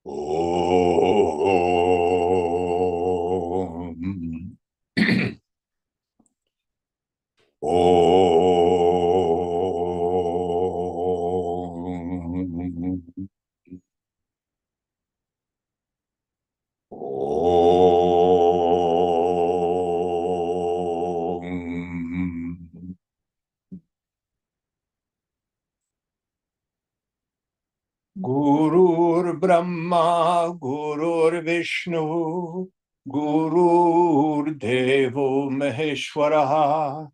Om. Om. Om. Gurur Brahma, Gurur Vishnu, Gurur Devo Maheshwara,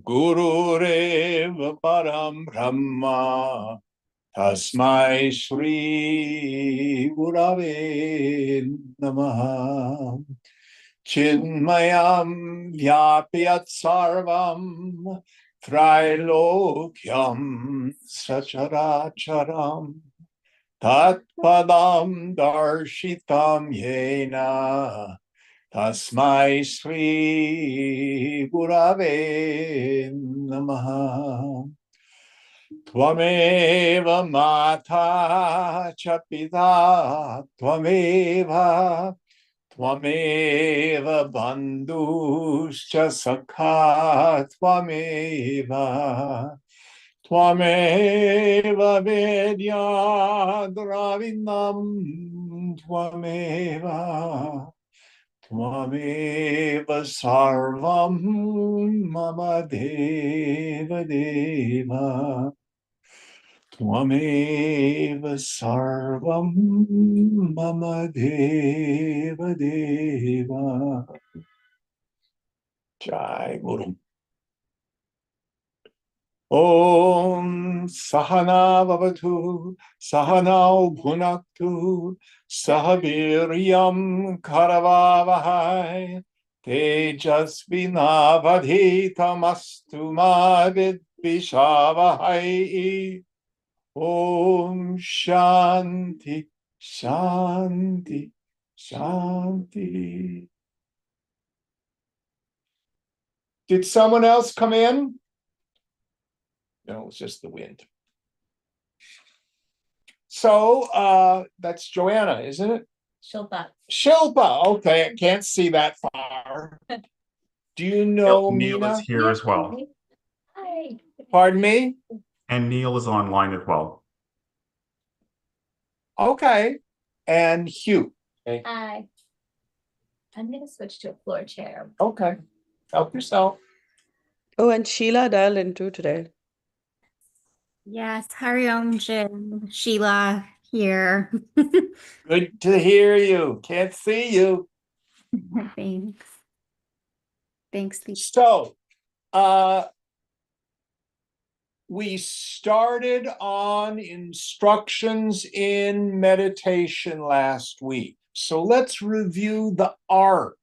Gurureva Param Brahma, Tasmai Shri Gurave Namaha. Chinmayam Vyapyat Sarvam Trilokyam Sacharacharam Tatpadam Darshitam Yena Tasmai Sri Gurave Namaha. Tvameva Mata Chapita Tvameva Tvameva Bandhuscha Sakha Tvameva Tvameva Vedya Dravinam Tvameva Tvameva Sarvam Mama Deva Deva Tvameva Sarvam Mama Deva Deva. Jai Guru. Om Sahana Vavatu Sahanau Bhunaktu Sahaviryam Karavavahai Tejasvinavadhitamastu ma vidvishavahai. Om Shanti, Shanti, Shanti. Did someone else come in? No, it's just the wind. So that's Joanna, isn't it? Shilpa. Shilpa. Okay, I can't see that far. Do you know Neil Mina? is here as well. Hi. Pardon me? And Neil is online as well. Okay. And Hugh. Okay. Hi. I'm going to switch to a floor chair. Okay. Help yourself. Oh, and Sheila dialed in too today. Yes, Hari Om Jin, Sheila here. Good to hear you. Can't see you. Thanks. Thanks. So, we started on instructions in meditation last week. So let's review the arc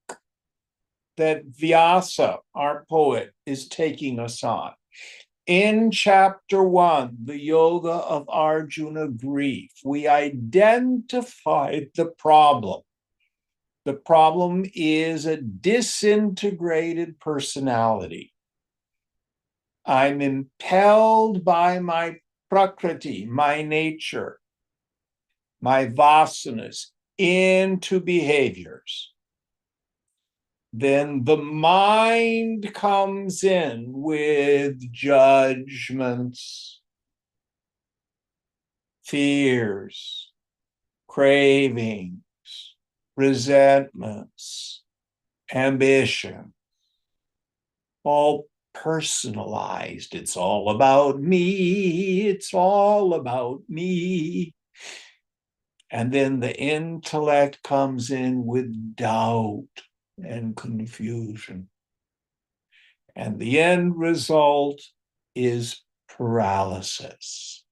that Vyasa, our poet, is taking us on. In chapter 1, the yoga of Arjuna grief, we identified the problem. The problem is a disintegrated personality. I'm impelled by my prakriti, my nature, my vasanas, into behaviors. Then the mind comes in with judgments, fears, cravings, resentments, ambition, all personalized. It's all about me. It's all about me. And then the intellect comes in with doubt and confusion. And the end result is paralysis.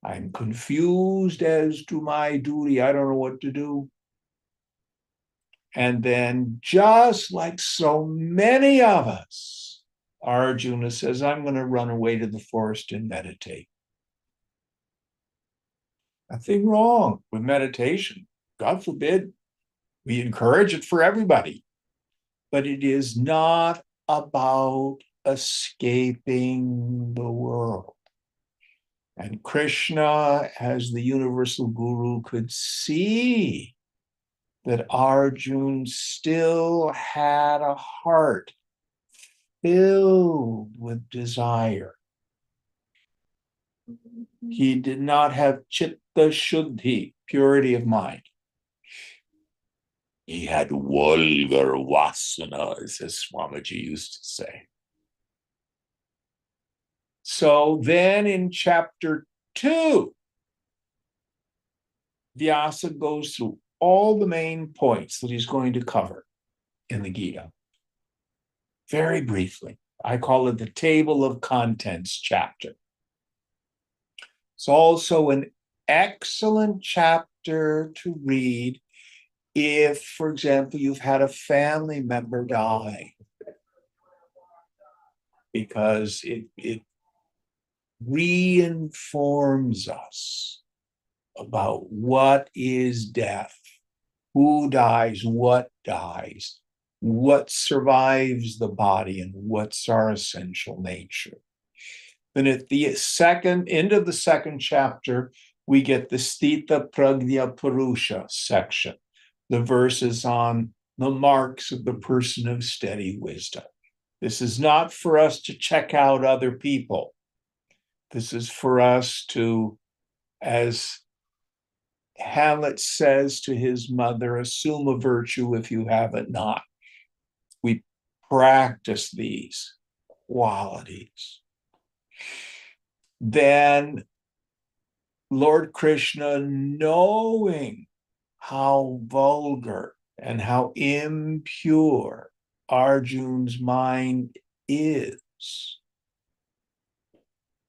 I'm confused as to my duty. I don't know what to do. And then, just like so many of us, Arjuna says, I'm going to run away to the forest and meditate. Nothing wrong with meditation. God forbid. We encourage it for everybody. But it is not about escaping the world. And Krishna, as the universal guru, could see that Arjuna still had a heart filled with desire. He did not have chitta shuddhi, purity of mind. He had vulgar vasana, as Swamiji used to say. So then in chapter 2, Vyasa goes through all the main points that he's going to cover in the Gita. Very briefly. I call it the table of contents chapter. It's also an excellent chapter to read if, for example, you've had a family member die, because it reinforms us about what is death, who dies, what survives the body, and what's our essential nature. Then at the end of the second chapter, we get the Stita Pragya Purusha section, the verses on the marks of the person of steady wisdom. This is not for us to check out other people. This is for us to, as Hamlet says to his mother, assume a virtue if you have it not. We practice these qualities. Then Lord Krishna, knowing how vulgar and how impure Arjuna's mind is,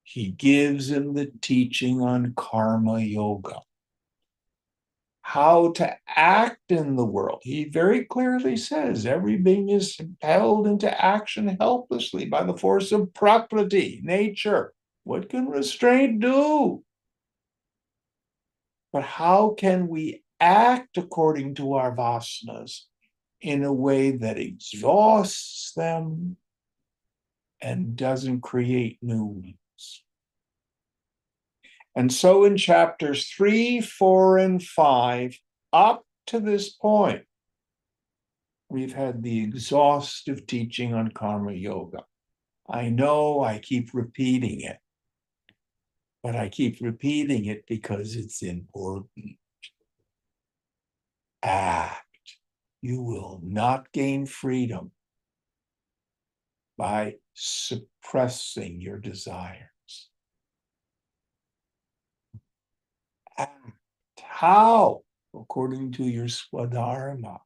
he gives him the teaching on karma yoga, how to act in the world. He very clearly says every being is impelled into action helplessly by the force of prakriti, nature. What can restraint do? But how can we act according to our vasanas in a way that exhausts them and doesn't create new ones? And so in chapters 3, 4, and 5, up to this point, we've had the exhaustive teaching on karma yoga. I know I keep repeating it, but I keep repeating it because it's important. Act. You will not gain freedom by suppressing your desires. Act. How? According to your swadharma.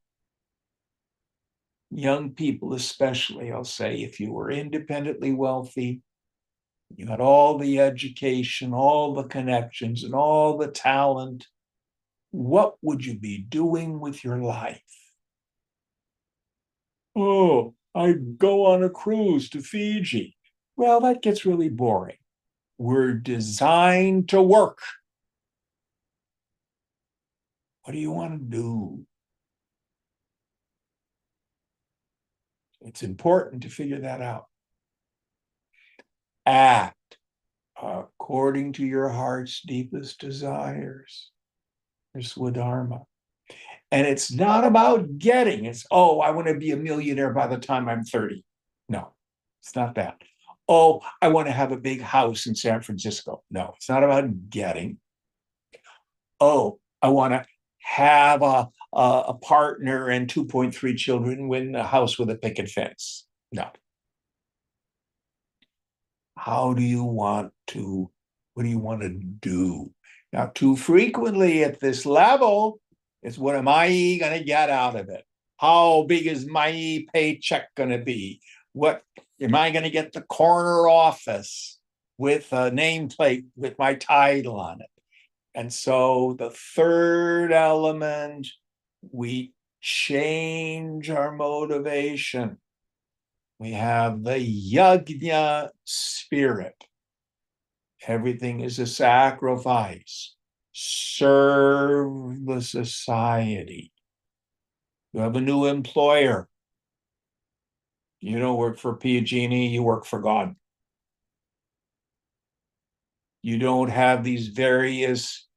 Young people especially, I'll say, if you were independently wealthy, you had all the education, all the connections, and all the talent, what would you be doing with your life? Oh, I'd go on a cruise to Fiji. Well, that gets really boring. We're designed to work. What do you want to do? It's important to figure that out. Act according to your heart's deepest desires. Your swadharma. And it's not about getting. It's, oh, I want to be a millionaire by the time I'm 30. No, it's not that. Oh, I want to have a big house in San Francisco. No, it's not about getting. Oh, I want to have a partner and 2.3 children in a house with a picket fence. No. What do you want to do? Now, too frequently at this level, it's what am I going to get out of it? How big is my paycheck going to be? What am I going to get the corner office with a nameplate with my title on it? And so the third element, we change our motivation. We have the yajna spirit. Everything is a sacrifice. Serve the society. You have a new employer. You don't work for Piagini, you work for God. You don't have these various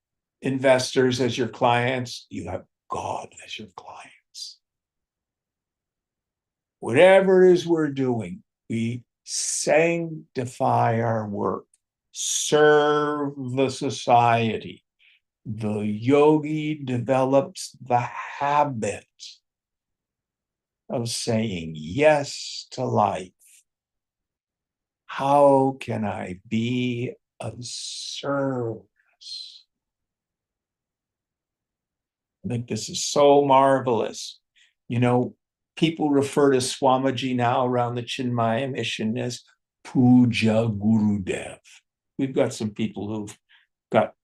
investors as your clients. You have God as your clients. Whatever it is we're doing, we sanctify our work, serve the society. The yogi develops the habit of saying yes to life. How can I be of service? I think this is so marvelous. You know, people refer to Swamiji now around the Chinmaya mission as Puja Gurudev. We've got some people who've got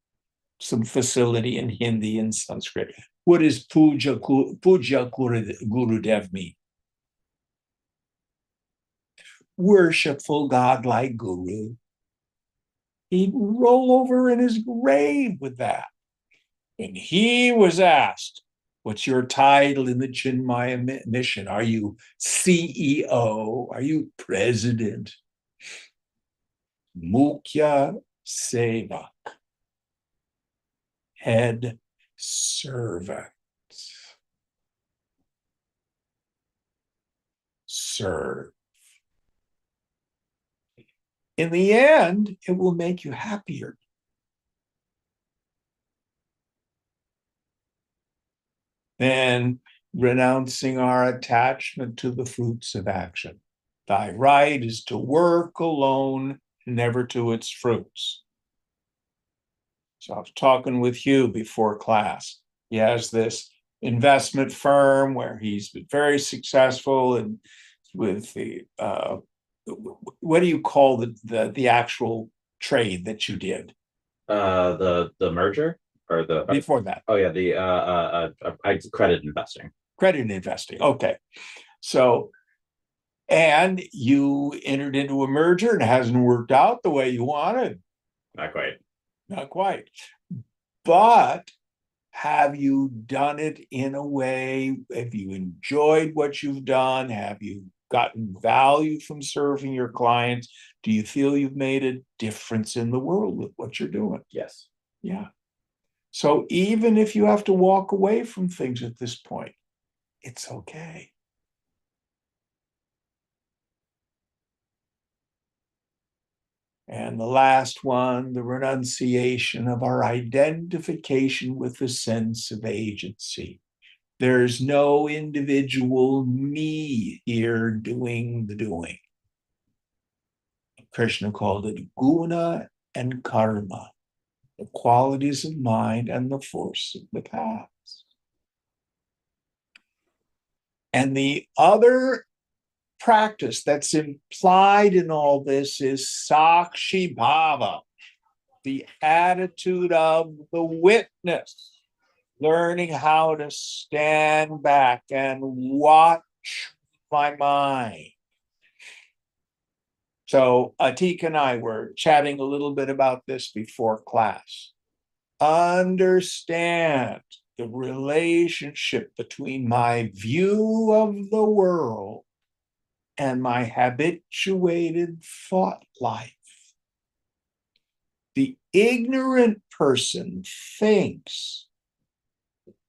some facility in Hindi and Sanskrit. What does Puja Gurudev mean? Worshipful godlike guru. He'd roll over in his grave with that. And he was asked, what's your title in the Chinmaya mission? Are you CEO? Are you president? Mukhya Sevak, head servant. Serve. In the end, it will make you happier. Than renouncing our attachment to the fruits of action. Thy right is to work alone, never to its fruits. So I was talking with Hugh before class. He has this investment firm where he's been very successful and with the what do you call the actual trade that you did? The merger or the Before that. Oh yeah, the credit investing. Credit investing. Okay. So, and you entered into a merger and it hasn't worked out the way you wanted. Not quite. Not quite. But have you done it in a way? Have you enjoyed what you've done? Have you gotten value from serving your clients? Do you feel you've made a difference in the world with what you're doing? Yes. Yeah. So even if you have to walk away from things at this point, it's okay. And the last one, the renunciation of our identification with the sense of agency. There's no individual me here doing the doing. Krishna called it guna and karma, the qualities of mind and the force of the past. And the other practice that's implied in all this is sakshi bhava, the attitude of the witness, learning how to stand back and watch my mind. So Atik and I were chatting a little bit about this before class. Understand the relationship between my view of the world and my habituated thought life. The ignorant person thinks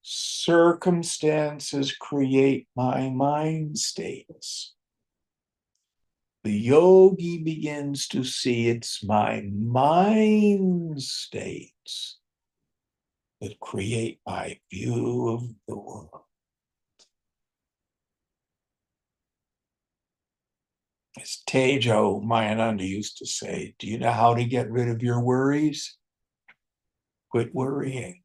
circumstances create my mind states. The yogi begins to see it's my mind states that create my view of the world. As Tejo Mayananda used to say, do you know how to get rid of your worries? Quit worrying.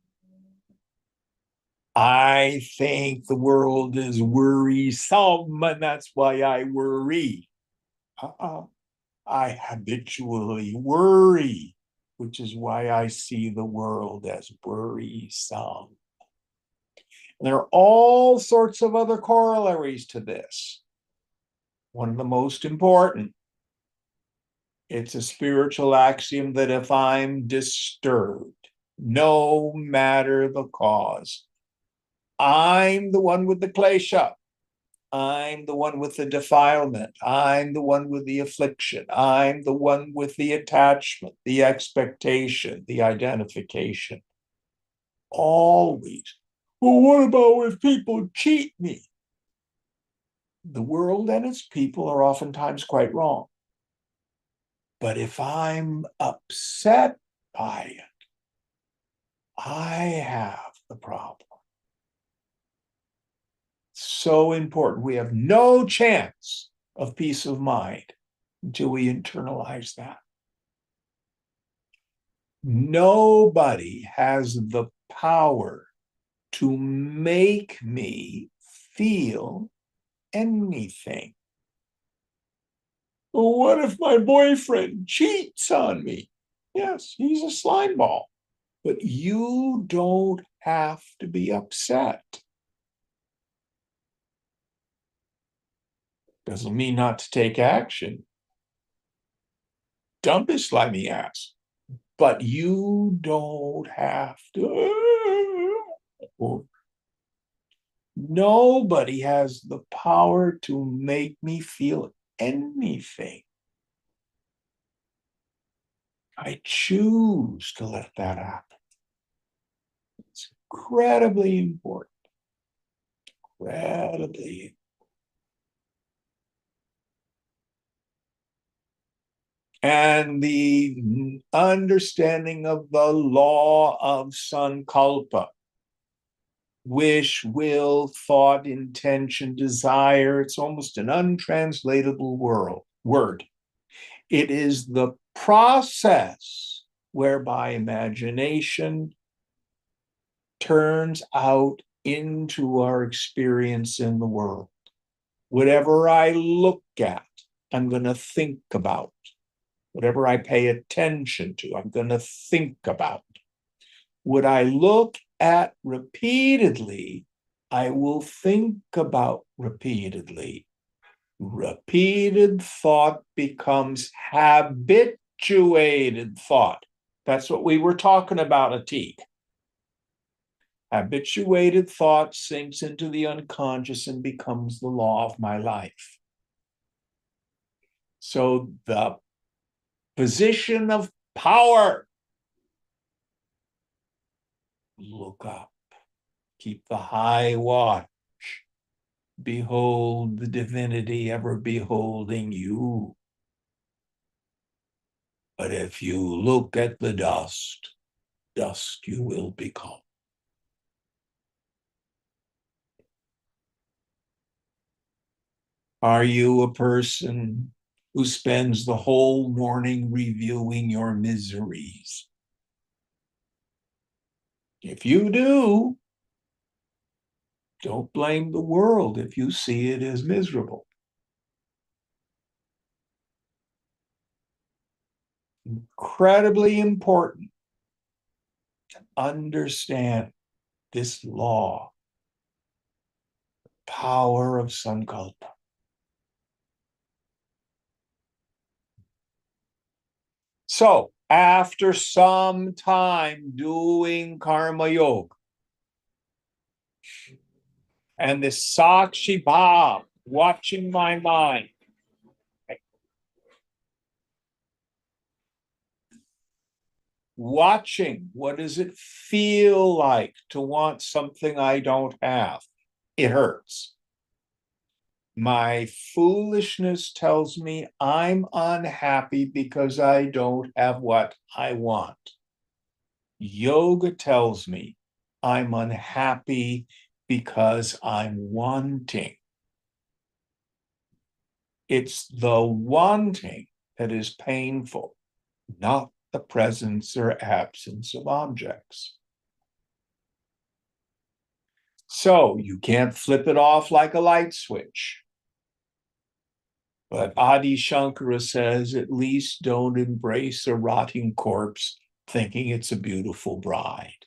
I think the world is worrisome, and that's why I worry. I habitually worry, which is why I see the world as worrisome. And there are all sorts of other corollaries to this. One of the most important, it's a spiritual axiom that if I'm disturbed, no matter the cause, I'm the one with the klesha. I'm the one with the defilement. I'm the one with the affliction. I'm the one with the attachment, the expectation, the identification. Always. Well, what about if people cheat me? The world and its people are oftentimes quite wrong. But if I'm upset by it, I have the problem. So important. We have no chance of peace of mind until we internalize that. Nobody has the power to make me feel anything. Well, what if my boyfriend cheats on me? Yes, he's a slime ball, but you don't have to be upset. Doesn't mean not to take action. Dump his slimy ass. But you don't have to. Nobody has the power to make me feel anything. I choose to let that happen. It's incredibly important. Incredibly. And the understanding of the law of sankalpa, wish, will, thought, intention, desire, it's almost an untranslatable word. It is the process whereby imagination turns out into our experience in the world. Whatever I look at, I'm going to think about. Whatever I pay attention to, I'm going to think about. What I look at repeatedly, I will think about repeatedly. Repeated thought becomes habituated thought. That's what we were talking about, Atik. Habituated thought sinks into the unconscious and becomes the law of my life. So the position of power. Look up. Keep the high watch. Behold the divinity ever beholding you. But if you look at the dust, dust you will become. Are you a person who spends the whole morning reviewing your miseries? If you do, don't blame the world if you see it as miserable. Incredibly important to understand this law, power of sankalpa. So, after some time doing karma yoga, and this Sakshi Bhav, watching my mind, watching what does it feel like to want something I don't have? It hurts. My foolishness tells me I'm unhappy because I don't have what I want. Yoga tells me I'm unhappy because I'm wanting. It's the wanting that is painful, not the presence or absence of objects. So you can't flip it off like a light switch. But Adi Shankara says, at least don't embrace a rotting corpse thinking it's a beautiful bride.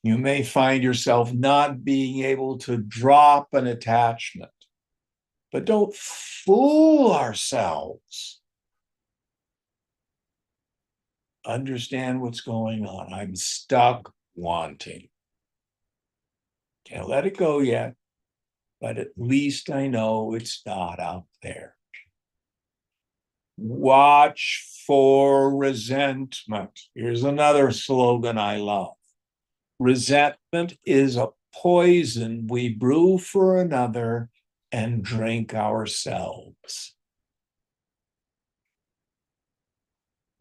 You may find yourself not being able to drop an attachment, but don't fool ourselves. Understand what's going on. I'm stuck wanting. Can't let it go yet. but at least I know it's not out there. Watch for resentment. Here's another slogan I love. Resentment is a poison we brew for another and drink ourselves.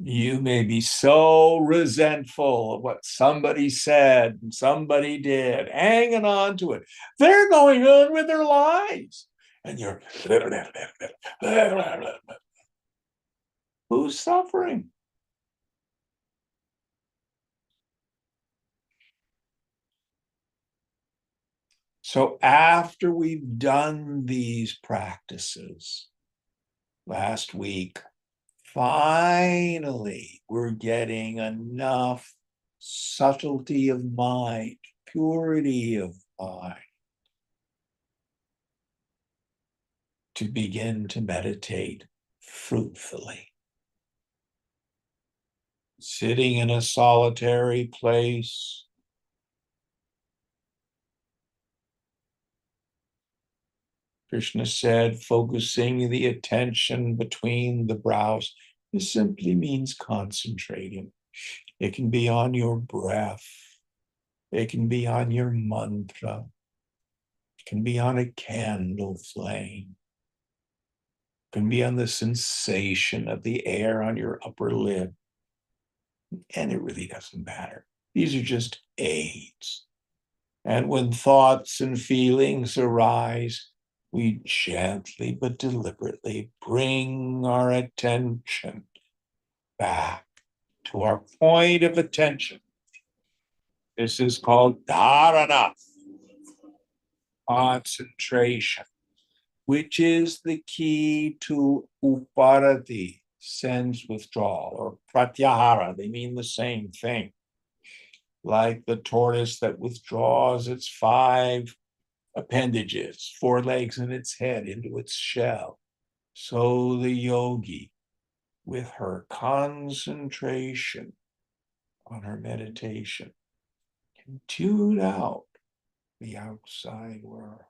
You may be so resentful of what somebody said and somebody did, hanging on to it. They're going on with their lives. And you're, who's suffering? So after we've done these practices last week, finally we're getting enough subtlety of mind, purity of mind to begin to meditate fruitfully. Sitting in a solitary place, Krishna said, focusing the attention between the brows. This simply means concentrating. It can be on your breath. It can be on your mantra. It can be on a candle flame. It can be on the sensation of the air on your upper lip. And it really doesn't matter. These are just aids. And when thoughts and feelings arise, we gently but deliberately bring our attention back to our point of attention. This is called dharana, concentration, which is the key to uparati, sense withdrawal, or pratyahara. They mean the same thing. Like the tortoise that withdraws its 5 appendages, 4 legs and its head into its shell. So the yogi, with her concentration on her meditation, can tune out the outside world.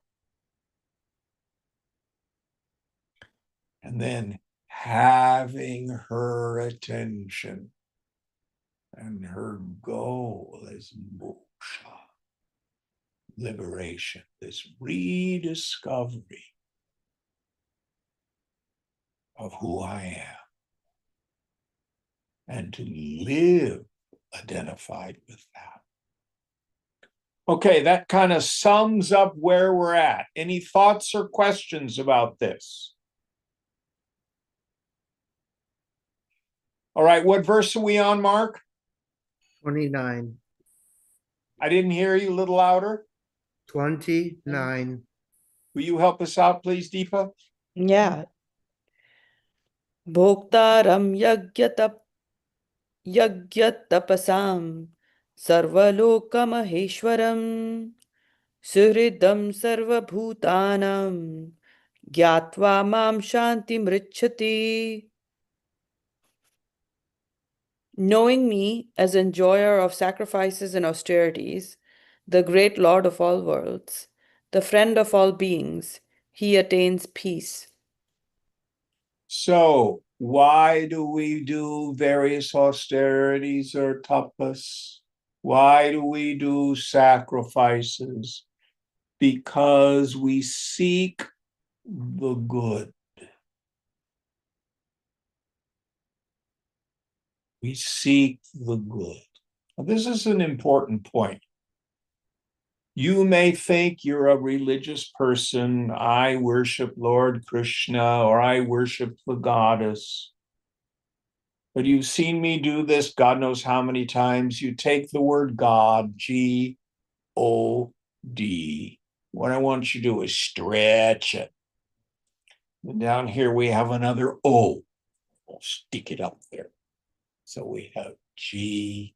And then having her attention and her goal is moksha, liberation, this rediscovery of who I am, and to live identified with that. Okay, that kind of sums up where we're at. Any thoughts or questions about this? All right, what verse are we on, Mark? 29. I didn't hear you, a little louder. 29. Will you help us out, please, Deepa? Yeah. Bhoktaram yagyatapasam sarvalokamaheshwaram suhridam sarvabhutanam gyatva mam shanti mrichati. Knowing me as enjoyer of sacrifices and austerities, the great Lord of all worlds, the friend of all beings, he attains peace. So, why do we do various austerities or tapas? Why do we do sacrifices? Because we seek the good. We seek the good. Now, this is an important point. You may think you're a religious person. I worship Lord Krishna, or I worship the goddess. But you've seen me do this God knows how many times. You take the word God, G-O-D. What I want you to do is stretch it. And down here we have another O. We'll stick it up there. So we have G-O-O-D.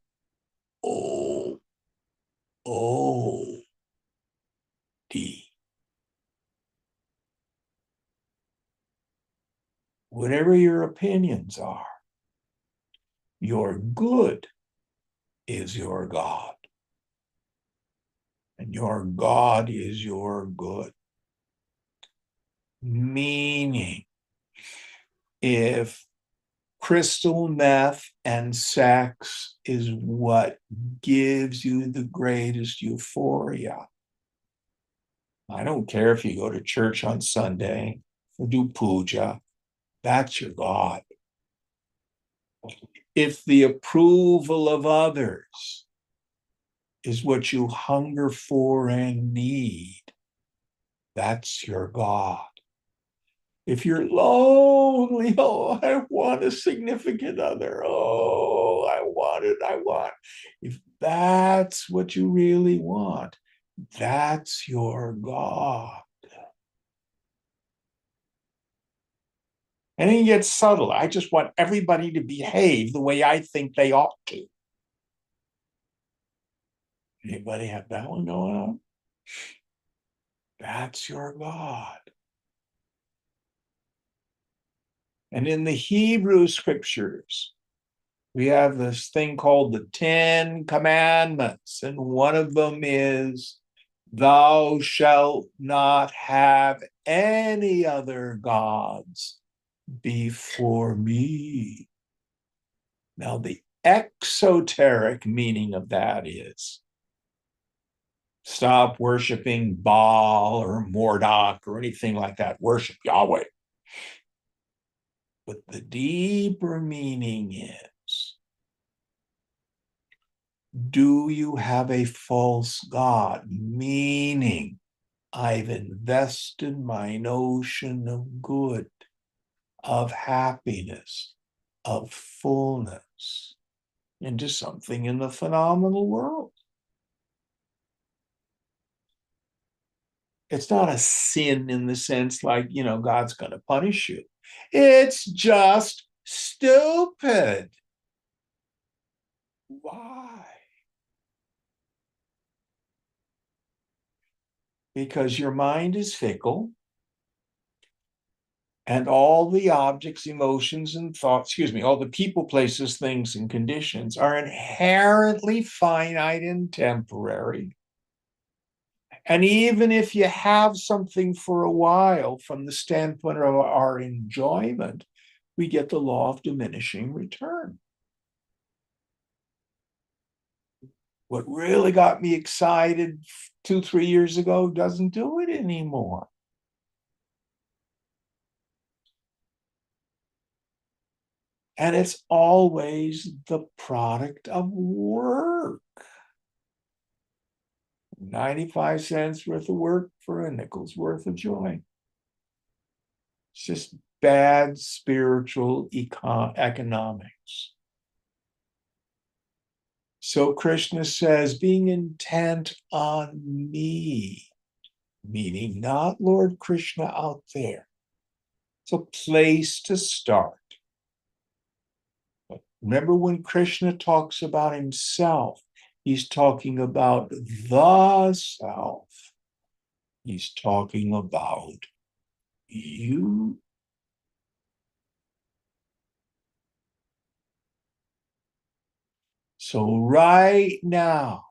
Whatever your opinions are, your good is your God. And your God is your good. Meaning, if crystal meth and sex is what gives you the greatest euphoria, I don't care if you go to church on Sunday or do puja, that's your God. If the approval of others is what you hunger for and need, that's your God. If you're lonely, oh, I want a significant other. Oh, I want it. I want. If that's what you really want, that's your God. And it gets subtle. I just want everybody to behave the way I think they ought to. Anybody have that one going on? That's your God. And in the Hebrew scriptures, we have this thing called the 10 Commandments, and one of them is, thou shalt not have any other gods before me. Now, the exoteric meaning of that is, stop worshiping Baal or Marduk or anything like that. Worship Yahweh. But the deeper meaning is, do you have a false God? Meaning, I've invested my notion of good, of happiness, of fullness into something in the phenomenal world. It's not a sin in the sense like, God's going to punish you. It's just stupid. Why? Because your mind is fickle, and all the objects, emotions, and thoughts, all the people, places, things, and conditions are inherently finite and temporary. And even if you have something for a while, from the standpoint of our enjoyment, we get the law of diminishing return. What really got me excited 2-3 years ago doesn't do it anymore. And it's always the product of work. 95 cents worth of work for a nickel's worth of joy. It's just bad spiritual economics. So Krishna says, being intent on me, meaning not Lord Krishna out there. It's a place to start. But remember, when Krishna talks about himself, he's talking about the self. He's talking about you. So right now,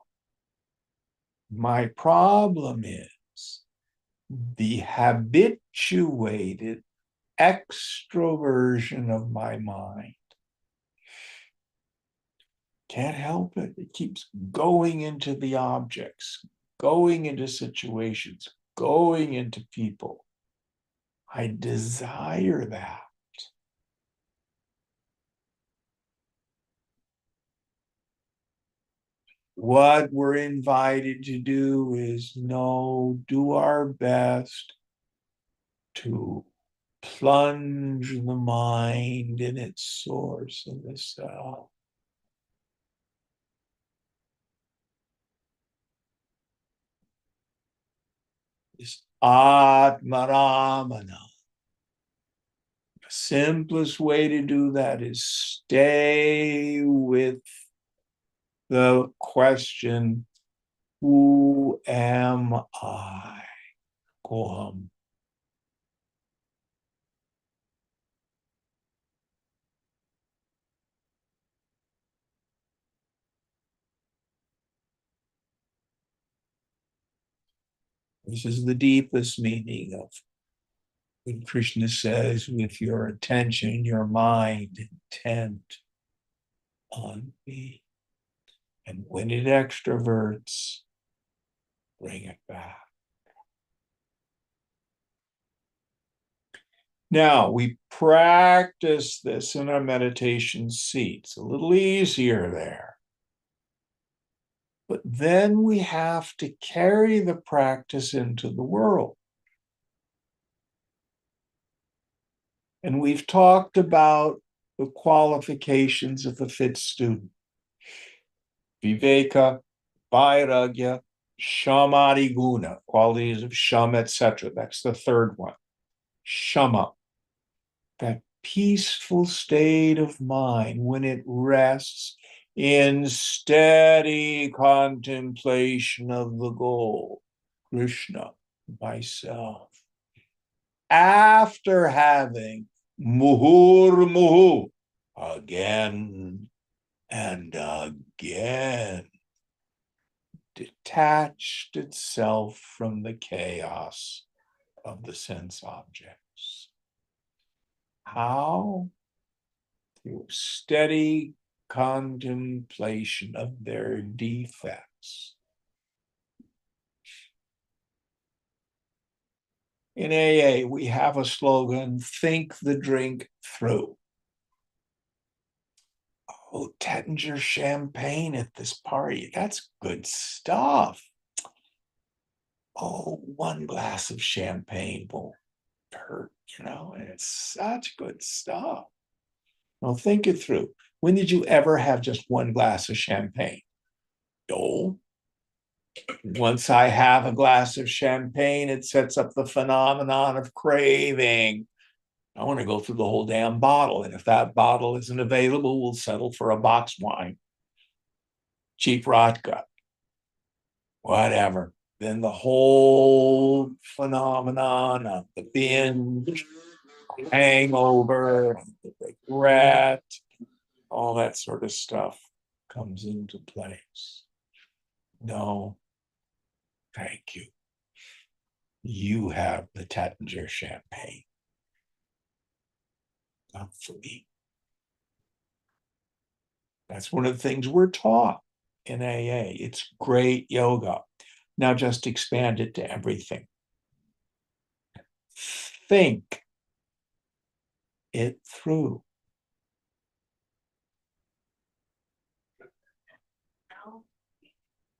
my problem is the habituated extroversion of my mind. Can't help it. It keeps going into the objects, going into situations, going into people. I desire that. What we're invited to do is do our best to plunge the mind in its source in the self. This Atmaramana. The simplest way to do that is stay with the question, who am I? Koham. This is the deepest meaning of when Krishna says, with your attention, your mind intent on me. And when it extroverts, bring it back. Now, we practice this in our meditation seats, a little easier there. But then we have to carry the practice into the world. And we've talked about the qualifications of a fit student. Viveka, Vairagya, Shamati Guna, qualities of Shama, etc. That's the third one. Shama, that peaceful state of mind when it rests in steady contemplation of the goal, Krishna, myself. After having muhur again and again detached itself from the chaos of the sense objects. How? Through steady contemplation of their defects. In AA, we have a slogan, think the drink through. Oh, Tettinger champagne at this party. That's good stuff. Oh, one glass of champagne won't hurt, and it's such good stuff. Well, think it through. When did you ever have just one glass of champagne? No. Once I have a glass of champagne, it sets up the phenomenon of craving. I want to go through the whole damn bottle. And if that bottle isn't available, we'll settle for a box wine. Cheap vodka. Whatever. Then the whole phenomenon of the binge, hangover, regret, all that sort of stuff comes into place. No, thank you. You have the Tettinger champagne. Not for me. That's one of the things we're taught in AA. It's great yoga. Now just expand it to everything. Think it through.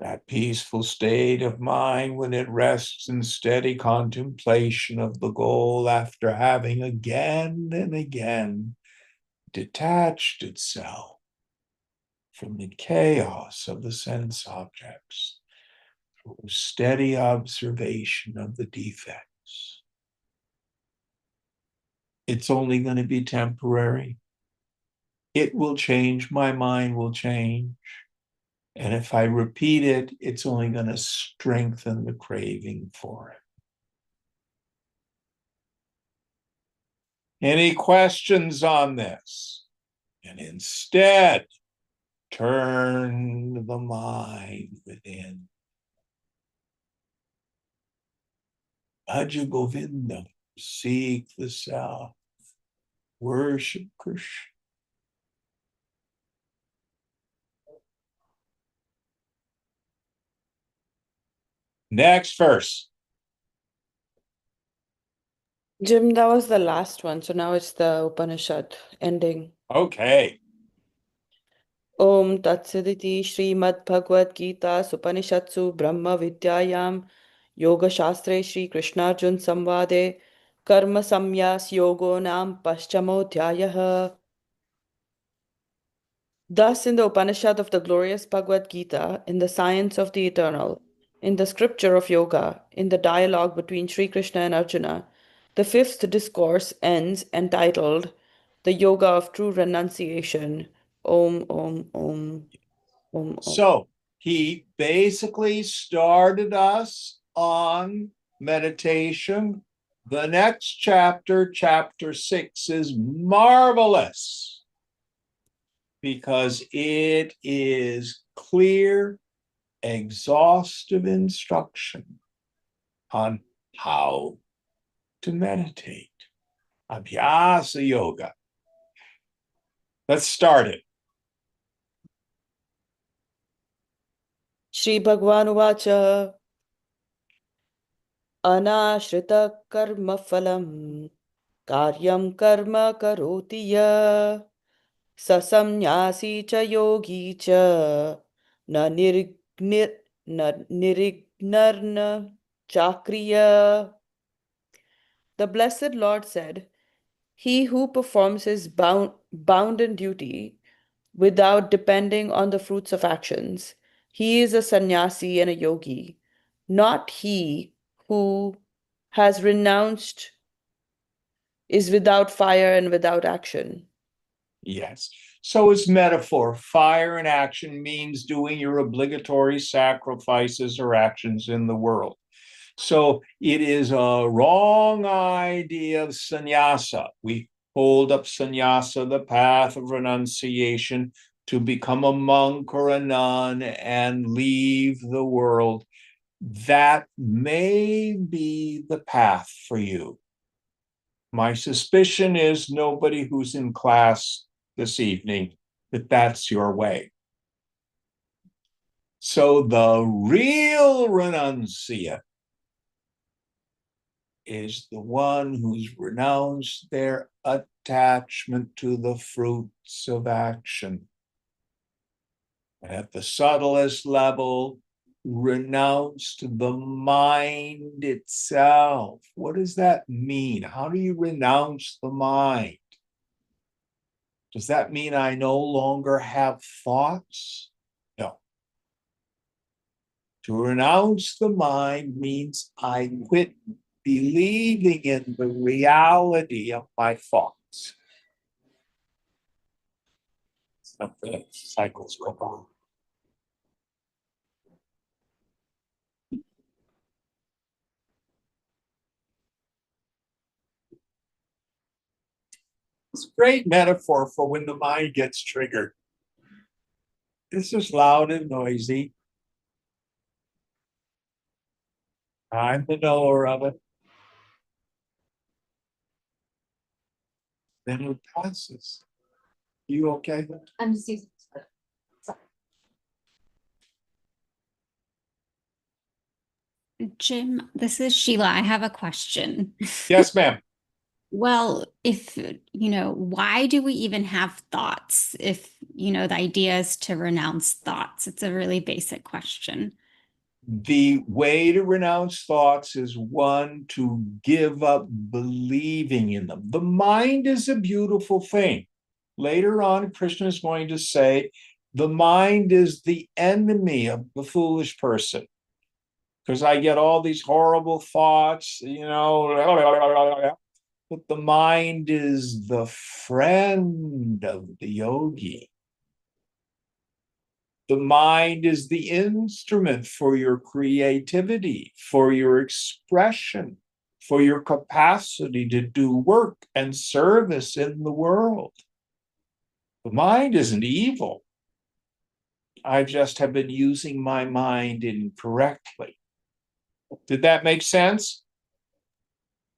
That peaceful state of mind when it rests in steady contemplation of the goal after having again and again detached itself from the chaos of the sense objects through steady observation of the defects. It's only going to be temporary. It will change. My mind will change. And if I repeat it, it's only going to strengthen the craving for it. Any questions on this? And instead, turn the mind within. Bhaja Govinda, seek the self, worship Krishna. Next verse. Jim, that was the last one. So now it's the Upanishad ending. Okay. Om Tat Siditi Srimad Bhagavad Gita Supanishatsu Brahma Vidyayam Yoga Shastre Shri Krishnarjun Samvade Karma Samyas Yogo Nam Paschamodhyayah. Thus, in the Upanishad of the glorious Bhagavad Gita, in the science of the eternal, in the scripture of yoga, in the dialogue between Sri Krishna and Arjuna, the fifth discourse ends entitled The Yoga of True Renunciation. Om, Om, Om, Om, Om. So he basically started us on meditation. The next chapter, chapter 6, is marvelous because it is clear, exhaustive instruction on how to meditate. Abhyasa yoga. Let's start it. Shri Bhagwan Uvacha Anashrita Karma Phalam Karyam Karma Karoti Ya Sasamnyasi Cha Yogi Cha Na Nirignarna Chakriya. The Blessed Lord said, he who performs his bounden duty without depending on the fruits of actions, he is a sannyasi and a yogi, not he who has renounced is without fire and without action. Yes. So it's metaphor. Fire and action means doing your obligatory sacrifices or actions in the world. So it is a wrong idea of sannyasa. We hold up sannyasa, the path of renunciation, to become a monk or a nun and leave the world. That may be the path for you. My suspicion is nobody who's in class this evening that that's your way. So the real renunciate is the one who's renounced their attachment to the fruits of action. At the subtlest level, renounced the mind itself. What does that mean? How do you renounce the mind? Does that mean I no longer have thoughts? No. To renounce the mind means I quit believing in the reality of my thoughts. So the cycles go on. It's a great metaphor for when the mind gets triggered. It's just loud and noisy. I'm the knower of it. Then it passes. You okay? I'm just using. Jim, this is Sheila. I have a question. Yes, ma'am. Well, if, why do we even have thoughts if, the idea is to renounce thoughts? It's a really basic question. The way to renounce thoughts is one, to give up believing in them. The mind is a beautiful thing. Later on, Krishna is going to say the mind is the enemy of the foolish person. Because I get all these horrible thoughts, but the mind is the friend of the yogi. The mind is the instrument for your creativity, for your expression, for your capacity to do work and service in the world. The mind isn't evil. I just have been using my mind incorrectly. Did that make sense?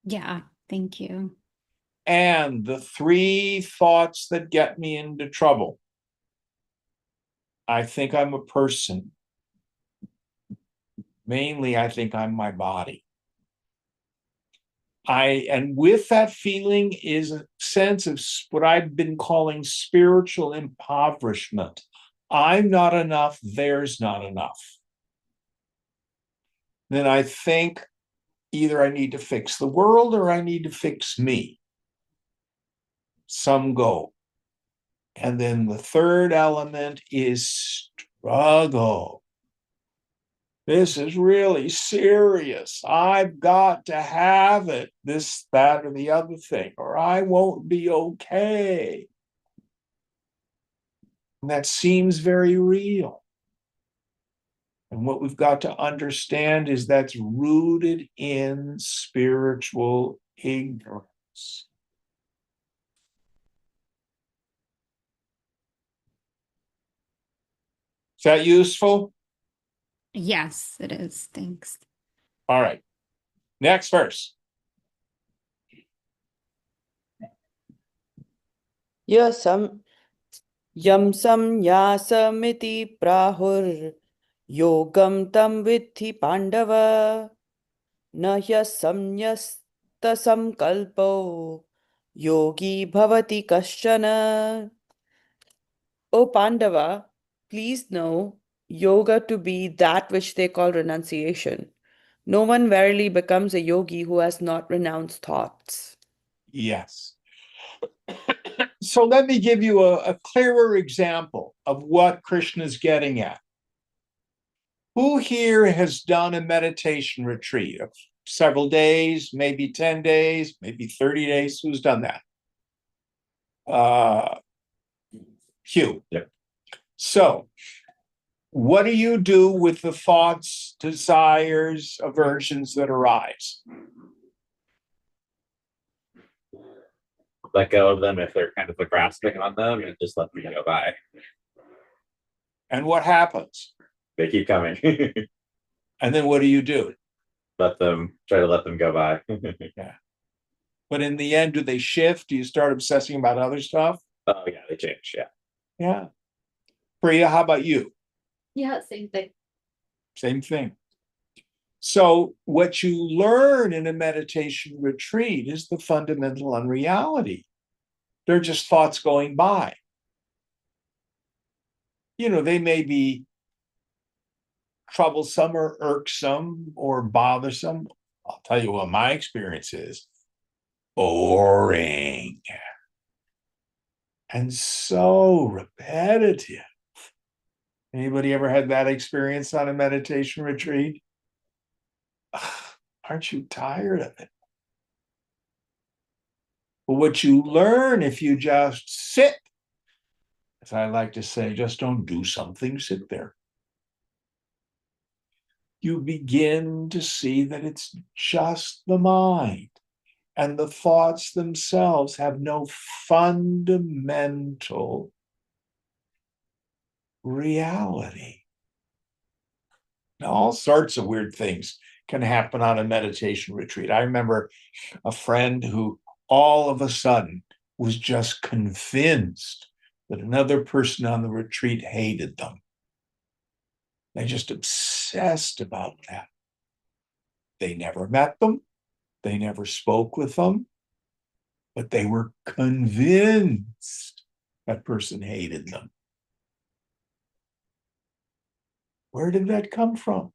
Yeah, thank you. And the three thoughts that get me into trouble. I think I'm a person. Mainly, I think I'm my body. And with that feeling is a sense of what I've been calling spiritual impoverishment. I'm not enough, there's not enough. Then I think either I need to fix the world or I need to fix me. Some go. And then the third element is struggle. This is really serious. I've got to have it, this, that, or the other thing, or I won't be okay. And that seems very real. And what we've got to understand is that's rooted in spiritual ignorance. Is that useful? Yes, it is. Thanks. All right. Next verse. Yasam Yam samyasamiti prahur yogam tam vidhi pandava na yasamyastasam kalpo yogi bhavati kaschana. O Pandava, please know yoga to be that which they call renunciation. No one verily becomes a yogi who has not renounced thoughts. Yes. So let me give you a clearer example of what Krishna is getting at. Who here has done a meditation retreat of several days, maybe 10 days, maybe 30 days? Who's done that? Hugh. Yeah. So, what do you do with the thoughts, desires, aversions that arise? Let go of them if they're kind of grasping on them and just let them go by. And what happens? They keep coming. And then what do you do? Try to let them go by. But in the end, do they shift? Do you start obsessing about other stuff? Oh yeah, they change. Yeah. Yeah. Priya, how about you? Yeah, same thing. Same thing. So what you learn in a meditation retreat is the fundamental unreality. They're just thoughts going by. You know, they may be troublesome or irksome or bothersome. I'll tell you what my experience is. Boring. And so repetitive. Anybody ever had that experience on a meditation retreat? Aren't you tired of it? But what you learn if you just sit, as I like to say, just don't do something, sit there. You begin to see that it's just the mind, and the thoughts themselves have no fundamental reality. Now, all sorts of weird things can happen on a meditation retreat. I remember a friend who all of a sudden was just convinced that another person on the retreat hated them. They just obsessed about that. They never met them. They never spoke with them, but they were convinced that person hated them. Where did that come from?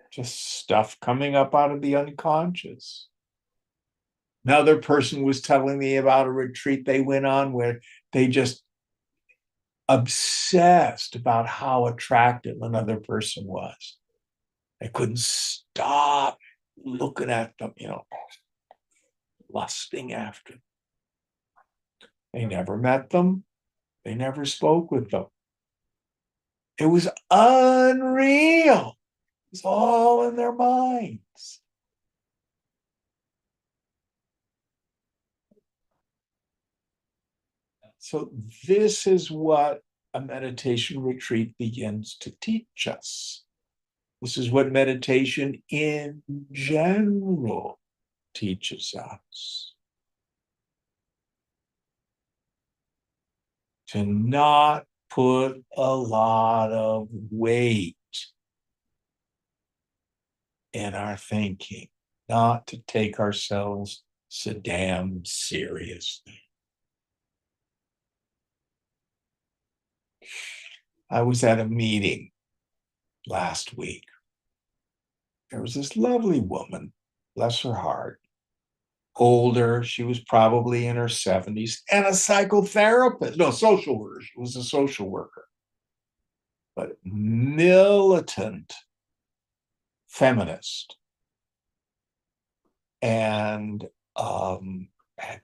Just stuff coming up out of the unconscious. Another person was telling me about a retreat they went on where they just obsessed about how attractive another person was. They couldn't stop looking at them, lusting after them. They never met them. They never spoke with them. It was unreal. It was all in their minds. So this is what a meditation retreat begins to teach us. This is what meditation in general teaches us. To not put a lot of weight in our thinking, not to take ourselves so damn seriously. I was at a meeting last week. There was this lovely woman, bless her heart, older, she was probably in her 70s, and a psychotherapist, no, social worker. She was a social worker, but militant feminist, and had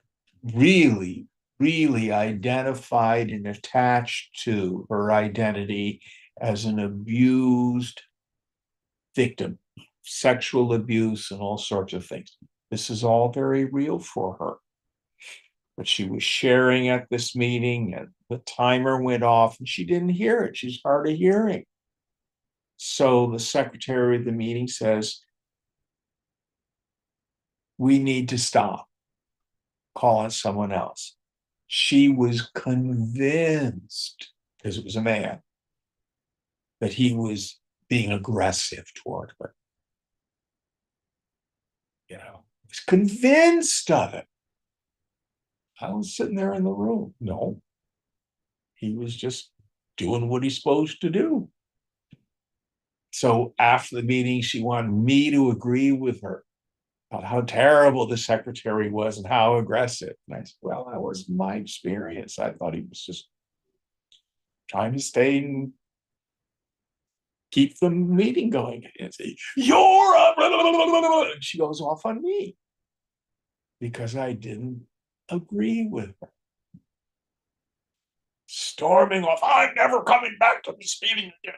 really, really identified and attached to her identity as an abused victim, sexual abuse and all sorts of things. This is all very real for her. But she was sharing at this meeting and the timer went off and she didn't hear it. She's hard of hearing. So the secretary of the meeting says, we need to stop. Call on someone else. She was convinced, because it was a man, that he was being aggressive toward her. Was convinced of it. I was sitting there in the room. No, he was just doing what he's supposed to do. So after the meeting, she wanted me to agree with her about how terrible the secretary was and how aggressive. And I said, well, that was my experience. I thought he was just trying to stay and keep the meeting going. And say, you're a blah, blah, blah, blah, blah. And she goes off on me because I didn't agree with her. Storming off, I'm never coming back to this meeting again.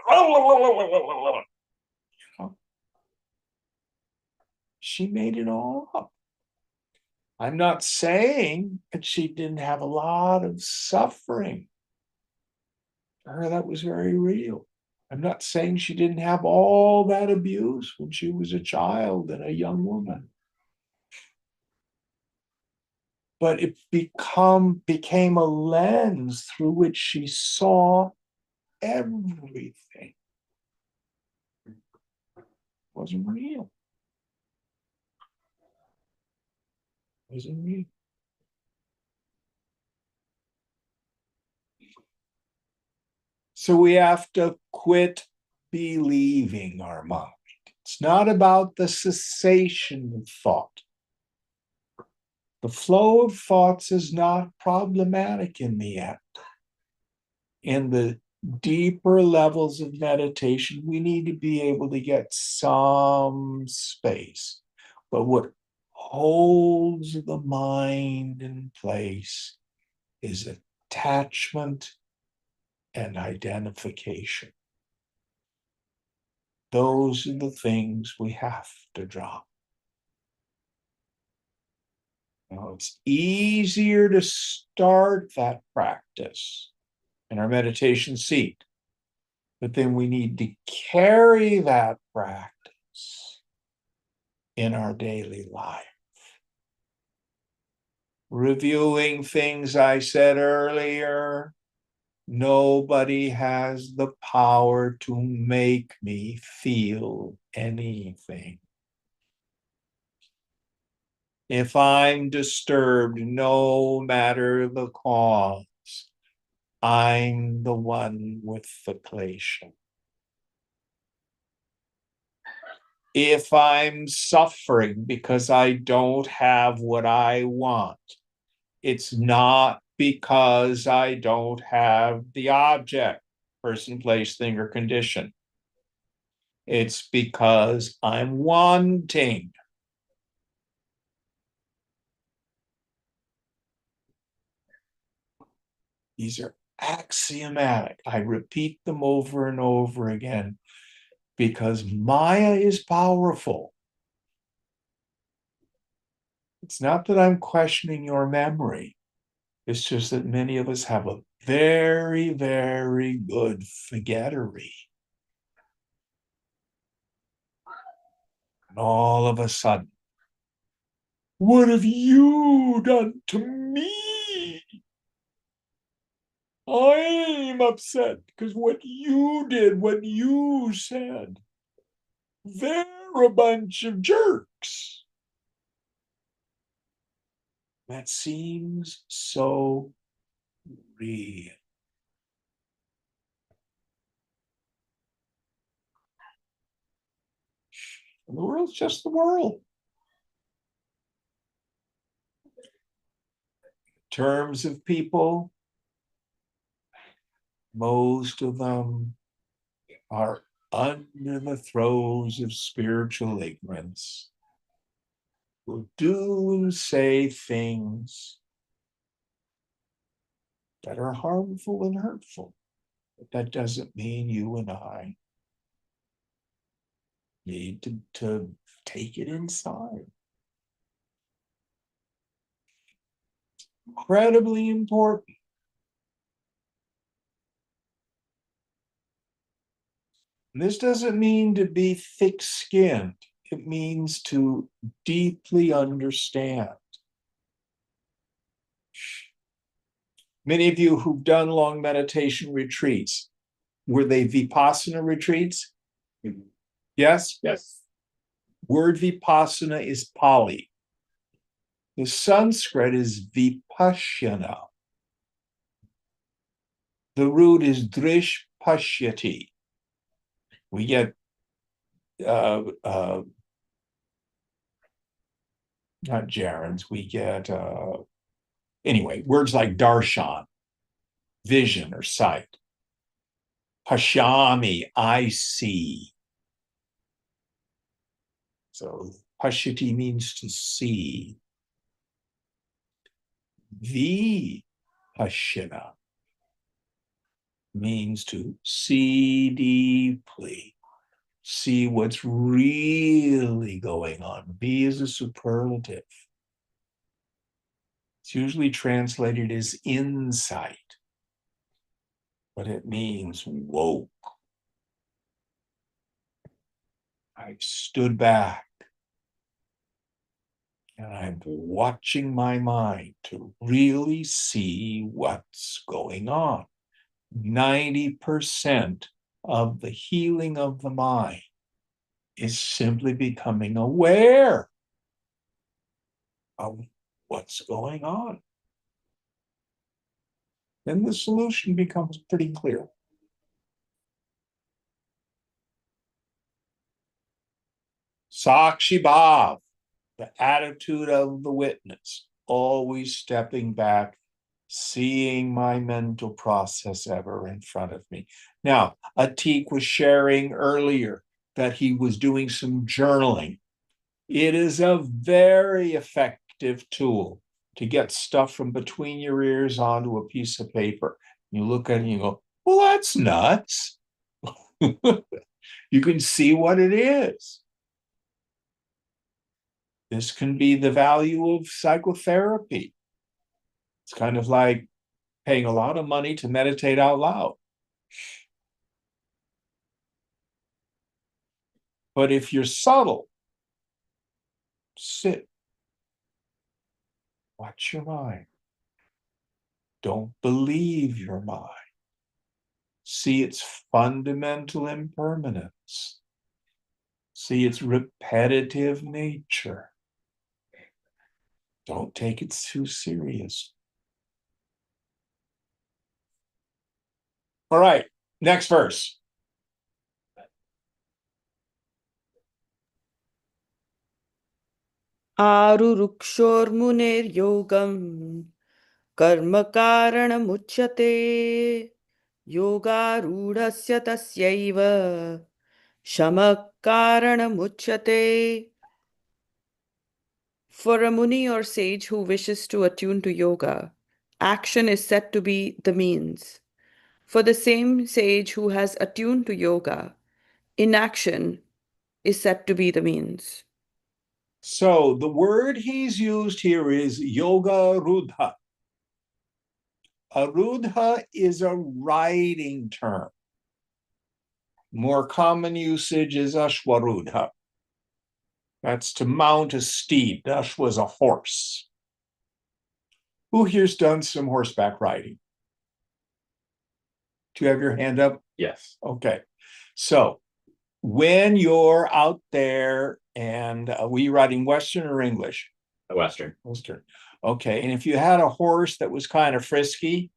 She made it all up. I'm not saying that she didn't have a lot of suffering. For her, that was very real. I'm not saying she didn't have all that abuse when she was a child and a young woman. But it became a lens through which she saw everything. It wasn't real. It wasn't real. So we have to quit believing our mind. It's not about the cessation of thought. The flow of thoughts is not problematic in the end. In the deeper levels of meditation, we need to be able to get some space. But what holds the mind in place is attachment and identification. Those are the things we have to drop. Now, it's easier to start that practice in our meditation seat, but then we need to carry that practice in our daily life. Reviewing things I said earlier, nobody has the power to make me feel anything. If I'm disturbed, no matter the cause, I'm the one with the klesha. If I'm suffering because I don't have what I want, it's not because I don't have the object, person, place, thing, or condition. It's because I'm wanting. These are axiomatic. I repeat them over and over again because Maya is powerful. It's not that I'm questioning your memory. It's just that many of us have a very, very good forgettery. And all of a sudden, what have you done to me? I'm upset because what you did, what you said, they're a bunch of jerks. That seems so real. And the world's just the world. In terms of people, most of them are under the throes of spiritual ignorance, will do and say things that are harmful and hurtful. But that doesn't mean you and I need to take it inside. Incredibly important. And this doesn't mean to be thick-skinned. It means to deeply understand. Many of you who've done long meditation retreats, were they Vipassana retreats? Yes? Yes. Word Vipassana is Pali. The Sanskrit is Vipassana. The root is Drish Pashyati. We get not gerunds, we get anyway, words like darshan, vision or sight. Pashyami, I see. So pashyati means to see. Vipassana means to see deeply, see what's really going on. V is a superlative. It's usually translated as insight, but it means woke. I stood back and I'm watching my mind to really see what's going on. 90% of the healing of the mind is simply becoming aware of what's going on. Then the solution becomes pretty clear. Sakshi Bhav, the attitude of the witness, always stepping back, seeing my mental process ever in front of me. Now, Atik was sharing earlier that he was doing some journaling. It is a very effective tool to get stuff from between your ears onto a piece of paper. You look at it and you go, well, that's nuts. You can see what it is. This can be the value of psychotherapy. It's kind of like paying a lot of money to meditate out loud. But if you're subtle, sit, watch your mind. Don't believe your mind. See its fundamental impermanence. See its repetitive nature. Don't take it too serious. All right, next verse. Arurukshormunir karma karanamuchyate yogarudhasya tasyaiva shamak karanamuchyate. For a muni or sage who wishes to attune to yoga, action is said to be the means. For the same sage who has attuned to yoga, inaction is said to be the means. So the word he's used here is yoga rudha. Arudha is a riding term. More common usage is ashwarudha. That's to mount a steed. Ashwa is a horse. Who here's done some horseback riding? Do you have your hand up? Yes. Okay. So when you're out there and were you riding Western or English? The Western. Western. Okay. And if you had a horse that was kind of frisky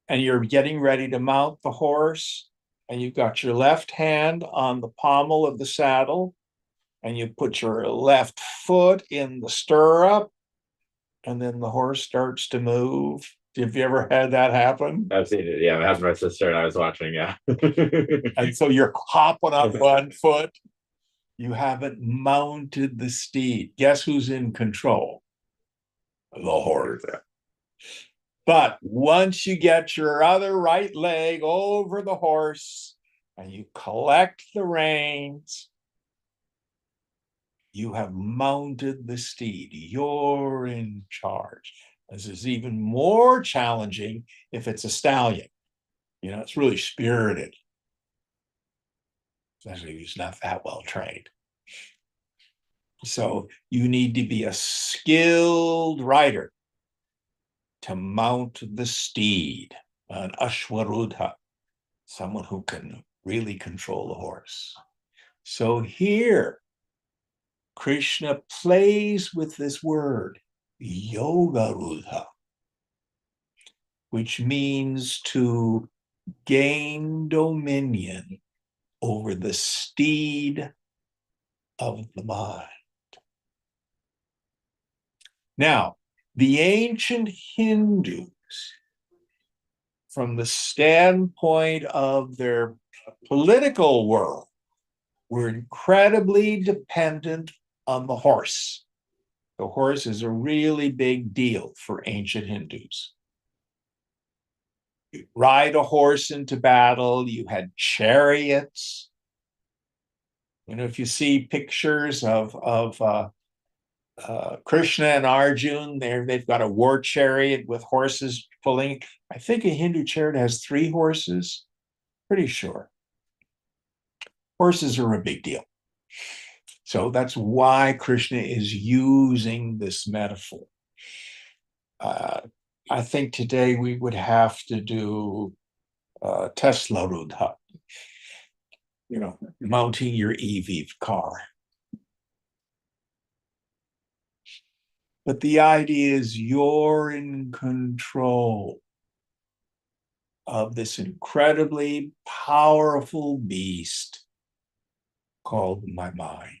and you're getting ready to mount the horse and you've got your left hand on the pommel of the saddle and you put your left foot in the stirrup and then the horse starts to move. Have you ever had that happen? I've seen it. Yeah, it has my sister and I was watching. Yeah. And so you're hopping on one foot. You haven't mounted the steed. Guess who's in control? The horse. But once you get your other right leg over the horse and you collect the reins, you have mounted the steed. You're in charge. This is even more challenging if it's a stallion. You know, it's really spirited. Especially if he's not that well trained. So you need to be a skilled rider. to mount the steed, an ashwarudha, someone who can really control the horse. So here, Krishna plays with this word, yogarudha, which means to gain dominion over the steed of the mind. Now, the ancient Hindus, from the standpoint of their political world, were incredibly dependent on the horse. The horse is a really big deal for ancient Hindus. You ride a horse into battle, you had chariots. You know, if you see pictures of Krishna and Arjun, they've got a war chariot with horses pulling. I think a Hindu chariot has 3 horses, pretty sure. Horses are a big deal. So that's why Krishna is using this metaphor. I think today we would have to do Tesla Rudha, you know, mounting your EV car. But the idea is you're in control of this incredibly powerful beast called my mind.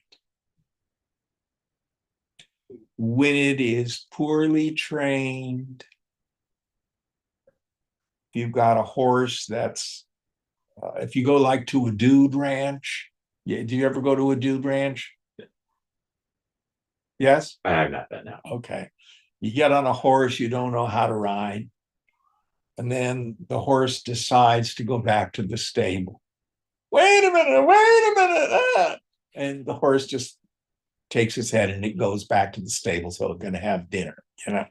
When it is poorly trained, if you've got a horse that's, if you go like to a dude ranch, do you ever go to a dude ranch? Yes? I have not been now. Okay. You get on a horse, you don't know how to ride. And then the horse decides to go back to the stable. Wait a minute. And the horse just takes its head and it goes back to the stable. So it's going to have dinner, you know.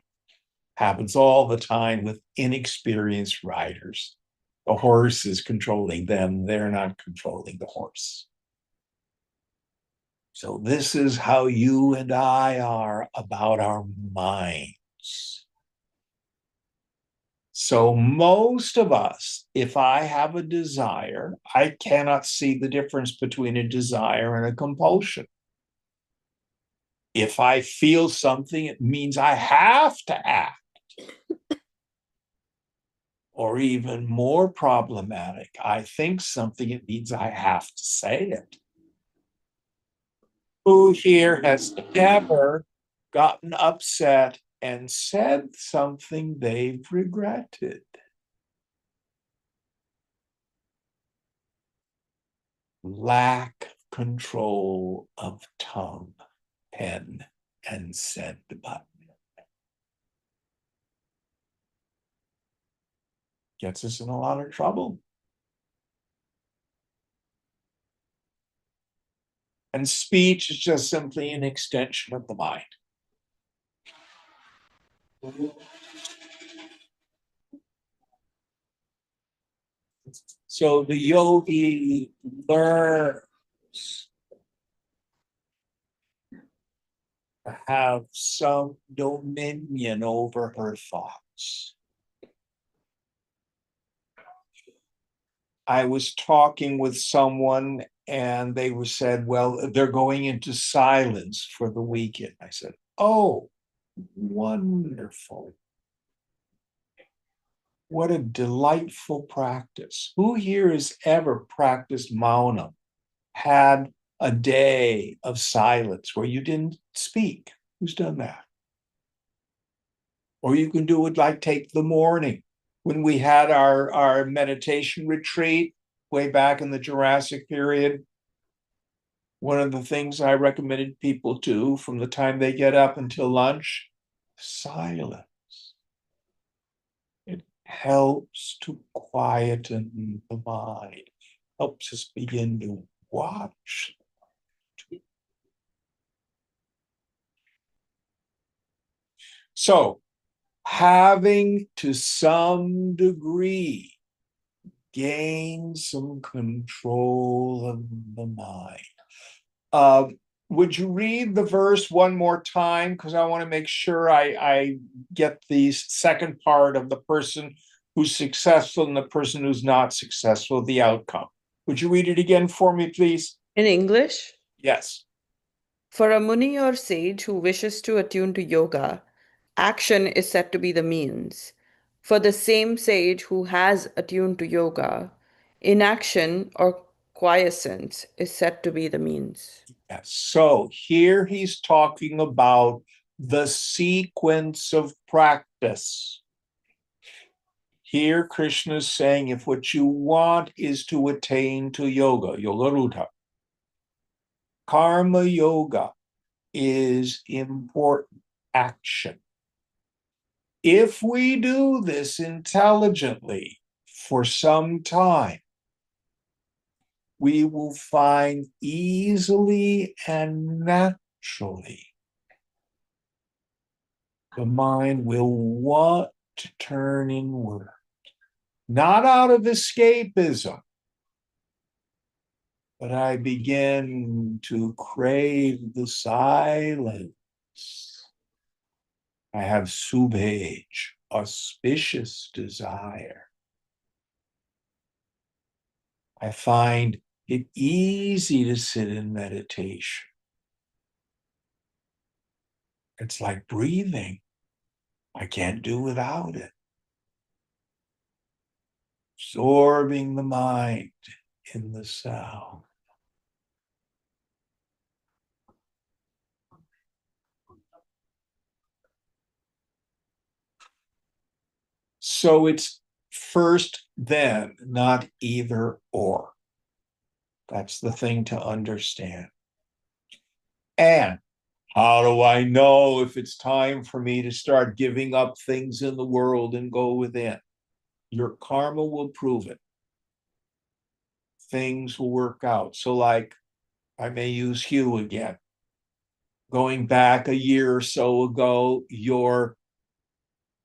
Happens all the time with inexperienced riders. The horse is controlling them. They're not controlling the horse. So this is how you and I are about our minds. So most of us, if I have a desire, I cannot see the difference between a desire and a compulsion. If I feel something, it means I have to act. Or even more problematic, I think something, it means I have to say it. Who here has never gotten upset and said something they've regretted? Lack control of tongue, pen, and send button. Gets us in a lot of trouble. And speech is just simply an extension of the mind. So the yogi learns to have some dominion over her thoughts. I was talking with someone and they were said, well, they're going into silence for the weekend. I said, oh, wonderful. What a delightful practice. Who here has ever practiced maunam, had a day of silence where you didn't speak? Who's done that? Or you can do it like take the morning. When we had our meditation retreat way back in the Jurassic period, one of the things I recommended people do from the time they get up until lunch, silence. It helps to quieten the mind, helps us begin to watch. So, having to some degree gain some control of the mind. would you read the verse one more time? Because I want to make sure I get the second part of the person who's successful and the person who's not successful, the outcome. Would you read it again for me, please? In English, Yes. for a Muni or sage who wishes to attune to yoga, action is said to be the means. For the same sage who has attuned to yoga, inaction or quiescence is said to be the means. Yes. So here he's talking about the sequence of practice. Here Krishna is saying if what you want is to attain to yoga, yoga rudha, karma yoga is important action. If we do this intelligently for some time, we will find easily and naturally the mind will want to turn inward, not out of escapism, but I begin to crave the silence. I have subhaj, auspicious desire. I find it easy to sit in meditation. It's like breathing. I can't do without it. Absorbing the mind in the sound. So it's first, then, not either or. That's the thing to understand. And how do I know if it's time for me to start giving up things in the world and go within? Your karma will prove it. Things will work out. So, like, I may use Hugh again. Going back a year or so ago, your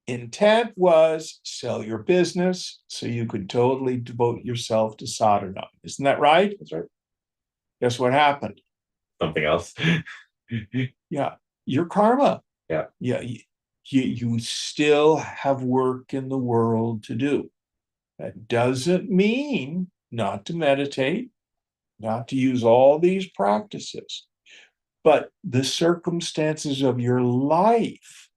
intent was sell your business so you could totally devote yourself to sadhana. Isn't that right? That's right. Guess what happened? Something else. Yeah, your karma. Yeah. Yeah, you still have work in the world to do. That doesn't mean not to meditate, not to use all these practices, but the circumstances of your life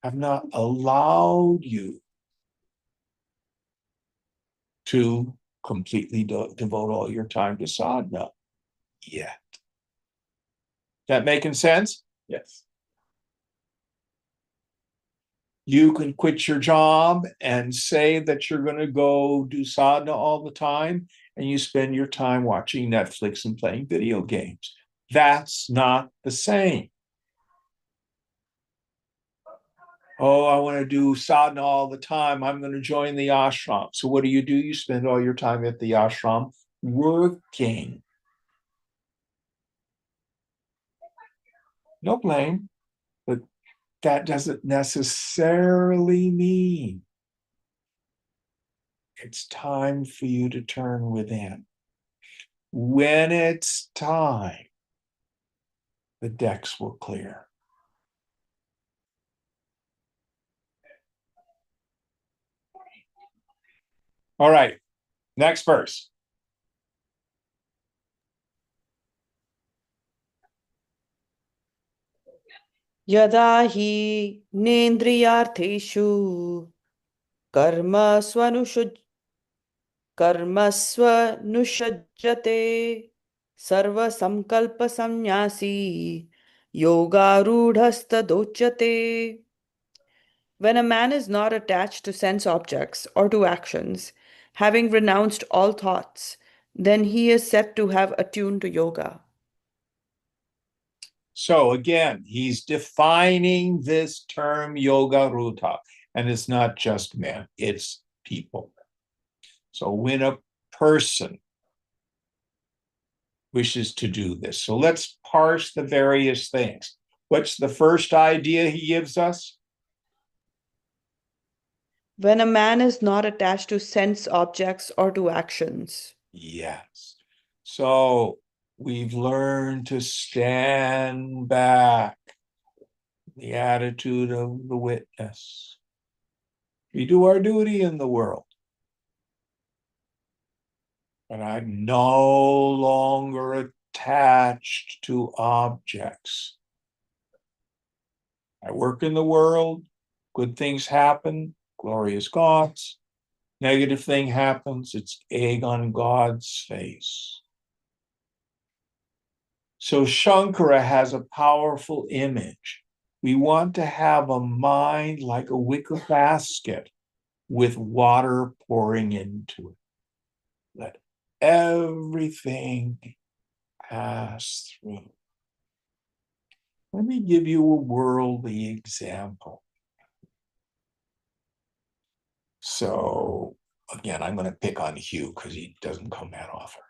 have not allowed you to completely devote all your time to sadhana yet. That making sense? Yes. You can quit your job and say that you're going to go do sadhana all the time, and you spend your time watching Netflix and playing video games. That's not the same. Oh, I want to do sadhana all the time. I'm going to join the ashram. So what do? You spend all your time at the ashram working. No blame, but that doesn't necessarily mean it's time for you to turn within. When it's time, the decks will clear. All right, next verse. Yada hi nendriyartheshu karmasvanushajjate sarva samkalpa samnyasi yoga rudhastadochyate. When a man is not attached to sense objects or to actions, having renounced all thoughts, then he is said to have attuned to yoga. So again, he's defining this term yoga rudha, and it's not just men, it's people. So when a person wishes to do this, so let's parse the various things. What's the first idea he gives us? When a man is not attached to sense objects or to actions. Yes. So We've learned to stand back, the attitude of the witness. We do our duty in the world. And I'm no longer attached to objects. I work in the world, good things happen, glory is God's. Negative thing happens, it's egg on God's face. So Shankara has a powerful image. We want to have a mind like a wicker basket with water pouring into it. Let everything pass through. Let me give you a worldly example. So, again, I'm going to pick on Hugh because he doesn't come that often.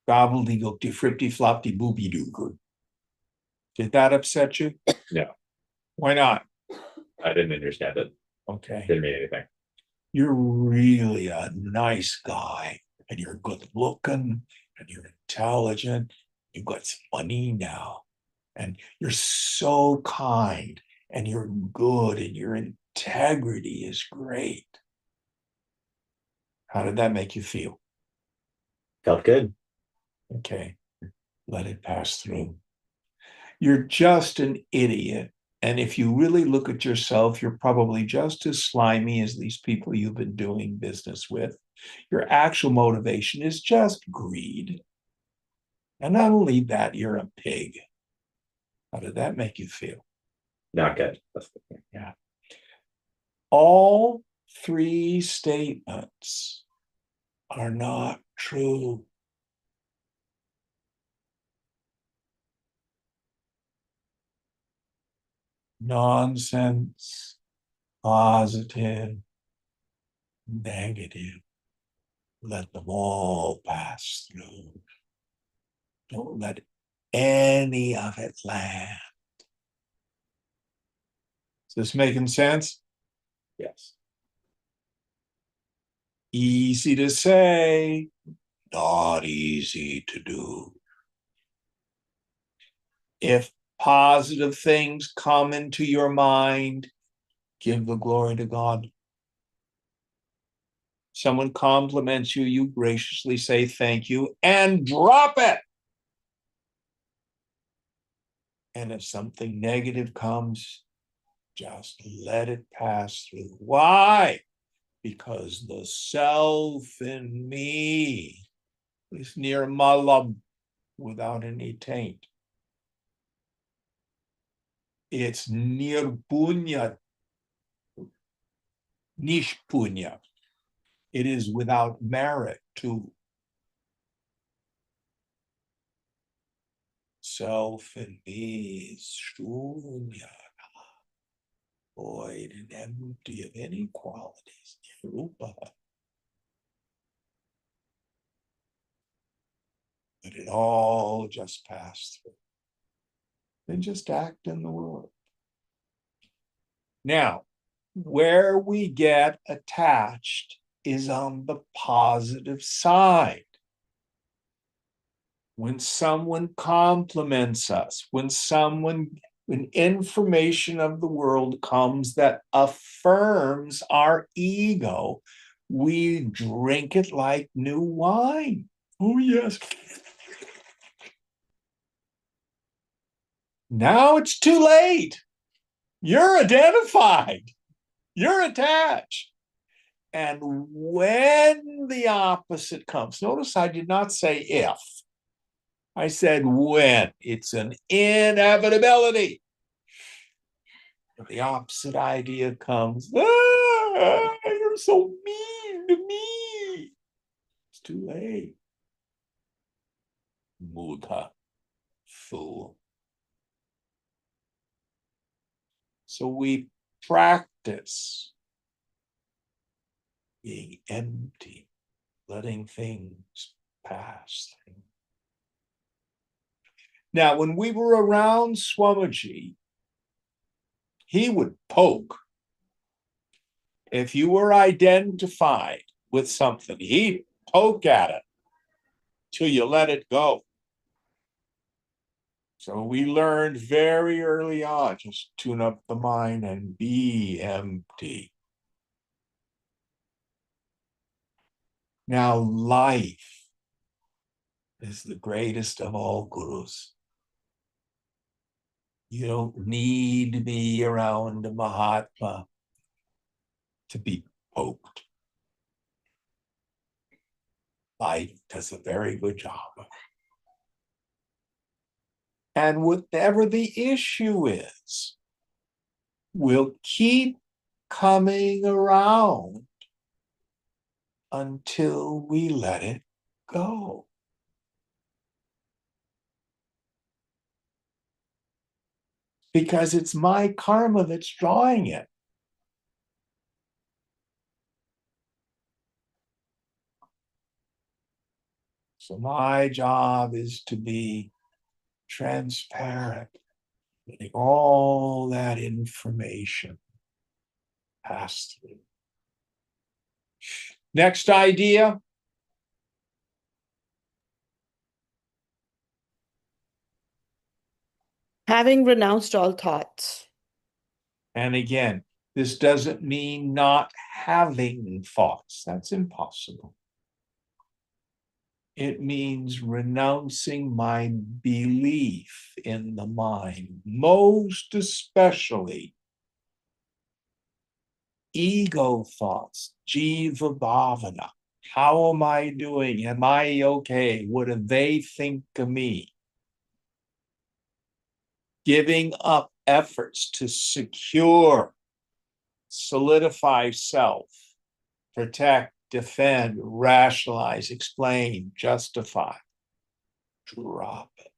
Gobbledygook, frippy floppy booby doo. Did that upset you? No, Why not? I didn't understand it. Okay. Didn't mean anything. You're really a nice guy, and you're good looking, and you're intelligent. You've got some money now, and you're so kind, and you're good, and your integrity is great. How did that make you feel? Felt good. Okay, let it pass through. You're just an idiot. And if you really look at yourself, you're probably just as slimy as these people you've been doing business with. Your actual motivation is just greed. And not only that, you're a pig. How did that make you feel? Not good. Yeah. All three statements are not true. Nonsense, positive, negative. Let them all pass through. Don't let any of it land. Is this making sense? Yes. Easy to say, not easy to do. If positive things come into your mind, give the glory to God. Someone compliments you, you graciously say thank you and drop it. And if something negative comes, just let it pass through. Why? Because the self in me is near malam, without any taint. It's nirpunya, nishpunya. It is without merit too. Self in me is shunya, void and empty of any qualities. Rupa. But it all just passed through. Then just act in the world. Now, where we get attached is on the positive side. When someone compliments us, when information of the world comes that affirms our ego, we drink it like new wine. Oh, yes. Now it's too late. You're identified. You're attached. And when the opposite comes, notice I did not say if. I said when. It's an inevitability. If the opposite idea comes, you're so mean to me. It's too late. Mudha, fool. So we practice being empty, letting things pass through. Now, when we were around Swamiji, he would poke. If you were identified with something, he'd poke at it. till you let it go. So we learned very early on, just tune up the mind and be empty. Now life is the greatest of all gurus. You don't need to be around a Mahatma to be poked. Life does a very good job of it. And whatever the issue is, will keep coming around until we let it go. Because it's my karma that's drawing it. So my job is to be transparent, letting all that information pass through. Next idea. Having renounced all thoughts. And again, this doesn't mean not having thoughts. That's impossible. It means renouncing my belief in the mind, most especially ego thoughts, jiva bhavana. How am I doing? Am I okay? What do they think of me? Giving up efforts to secure, solidify self, protect, defend, rationalize, explain, justify. Drop it.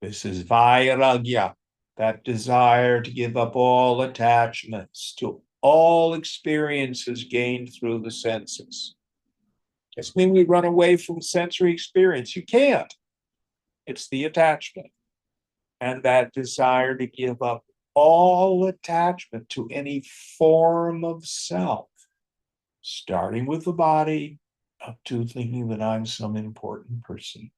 This is vairagya, that desire to give up all attachments to all experiences gained through the senses. Doesn't mean we run away from sensory experience. You can't. It's the attachment. And that desire to give up all attachment to any form of self, starting with the body up to thinking that I'm some important person.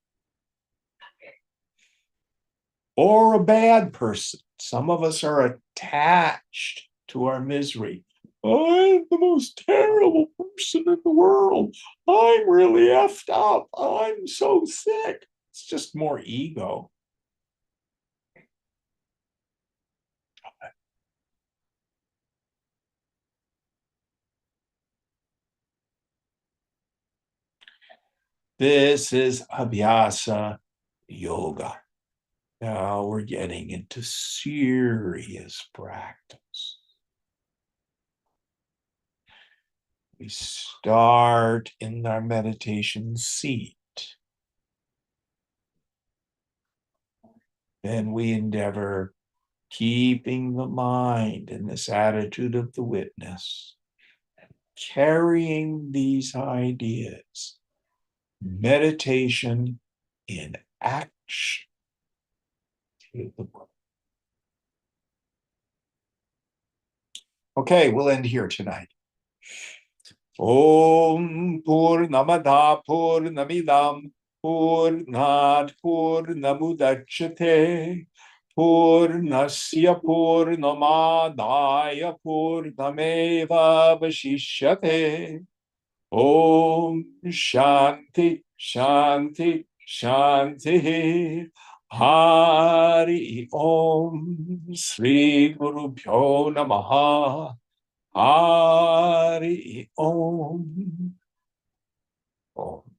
Or a bad person. Some of us are attached to our misery. I'm the most terrible person in the world. I'm really effed up. I'm so sick. It's just more ego. This is Abhyasa Yoga. Now we're getting into serious practice. We start in our meditation seat. Then we endeavor keeping the mind in this attitude of the witness, carrying these ideas. Meditation in action. Okay, we'll end here tonight. Om Purnamada Purnamidam Purnat Purnamudachyate Purnasya Purnamadaya Purnameva Vashishyate. Om Shanti Shanti Shanti. Hari Om Sri Guru Bhyo Namaha. Hari Om. Om.